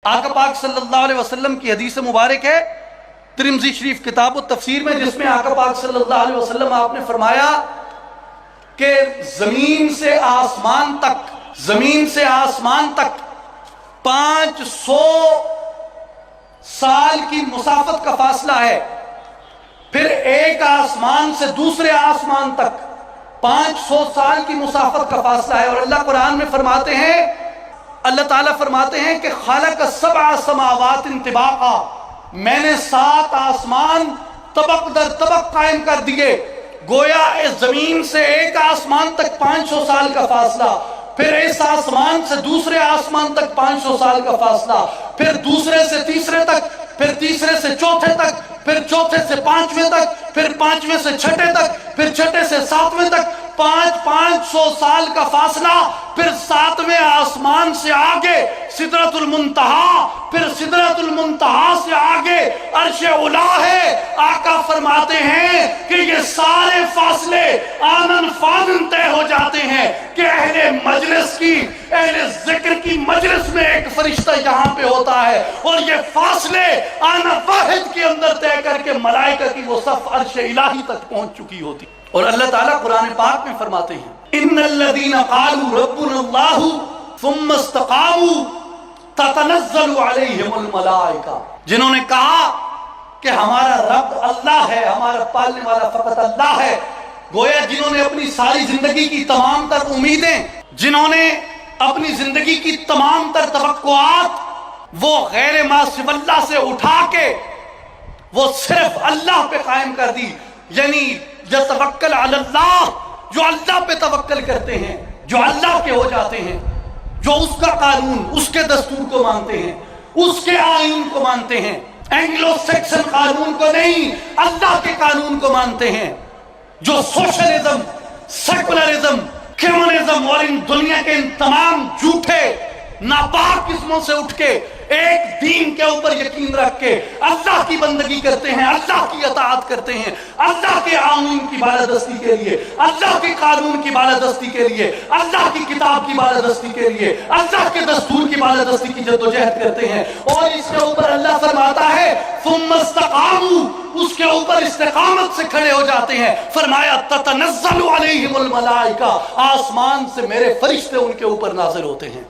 آقا پاک صلی اللہ علیہ وسلم کی حدیث مبارک ہے ترمذی شریف کتاب التفسیر میں، جس میں آقا پاک صلی اللہ علیہ وسلم آپ نے فرمایا کہ زمین سے آسمان تک 500 سال کی مسافت کا فاصلہ ہے. پھر ایک آسمان سے دوسرے آسمان تک 500 سال کی مسافت کا فاصلہ ہے. اور اللہ قرآن میں فرماتے ہیں، اللہ تعالیٰ فرماتے ہیں کہ خالق 7 سماوات طباقا، میں نے 7 آسمان طبق در طبق قائم کر دیے. گویا اس زمین سے ایک آسمان تک 500 سال کا فاصلہ، پھر اس آسمان سے دوسرے آسمان تک 500 سال کا فاصلہ، پھر دوسرے سے تیسرے تک، پھر تیسرے سے چوتھے تک، پھر چوتھے سے 5ویں تک، پھر 5ویں سے 6ٹھے تک، پھر 6ٹھے سے 7ویں تک، 500 سال کا فاصلہ. پھر 7ویں آسمان سے آگے سدرۃ المنتہا، پھر سدرۃ المنتہا سے آگے عرش اولا ہے. آقا فرماتے ہیں کہ یہ سارے فاصلے آنن فانن طے ہو جاتے ہیں کہ اہل ذکر کی مجلس میں ایک فرشتہ یہاں پہ ہوتا ہے، اور یہ فاصلے آنا واحد کے اندر طے کر کے ملائکہ کی وہ صف عرش الہی تک پہنچ چکی ہوتی. اور اللہ تعالیٰ قرآن پاک میں فرماتے ہیں، ان الذین قالوا ربنا اللہ ثم استقاموا تتنزل علیہم الملائکہ، جنہوں نے کہا کہ ہمارا رب اللہ ہے، ہمارا پالنے والا فقط اللہ ہے. گویا جنہوں نے اپنی ساری زندگی کی تمام تر امیدیں، جنہوں نے اپنی زندگی کی تمام تر توقعات وہ غیر ما سوی اللہ سے اٹھا کے وہ صرف اللہ پہ قائم کر دی. یعنی یتوکل علی اللہ، جو اللہ پہ توکل کرتے ہیں، جو اللہ کے ہو جاتے ہیں، جو اس کا قانون، اس کے دستور کو مانتے ہیں، اس کے آئین کو مانتے ہیں، اینگلو سیکسن قانون کو نہیں، اللہ کے قانون کو مانتے ہیں، جو سوشلزم، سیکولرزم، کمیونزم اور ان دنیا کے ان تمام جھوٹے ناپاک اسموں سے اٹھ کے ایک دین کے اوپر یقین رکھ کے اللہ کی بندگی کرتے ہیں، اللہ کی اطاعت کرتے ہیں، اللہ کے آئین کی بالادستی کے لیے، اللہ کے قانون کی بالادستی کے لیے، اللہ کی کتاب کی بالادستی کے لیے، اللہ کے دستور کی بالادستی کی جدوجہد کرتے ہیں. اور اس کے اوپر اللہ فرماتا ہے ثم استقاموا، اس کے اوپر استقامت سے کھڑے ہو جاتے ہیں. فرمایا تتنزل علیہم الملائکہ، آسمان سے میرے فرشتے ان کے اوپر نازل ہوتے ہیں.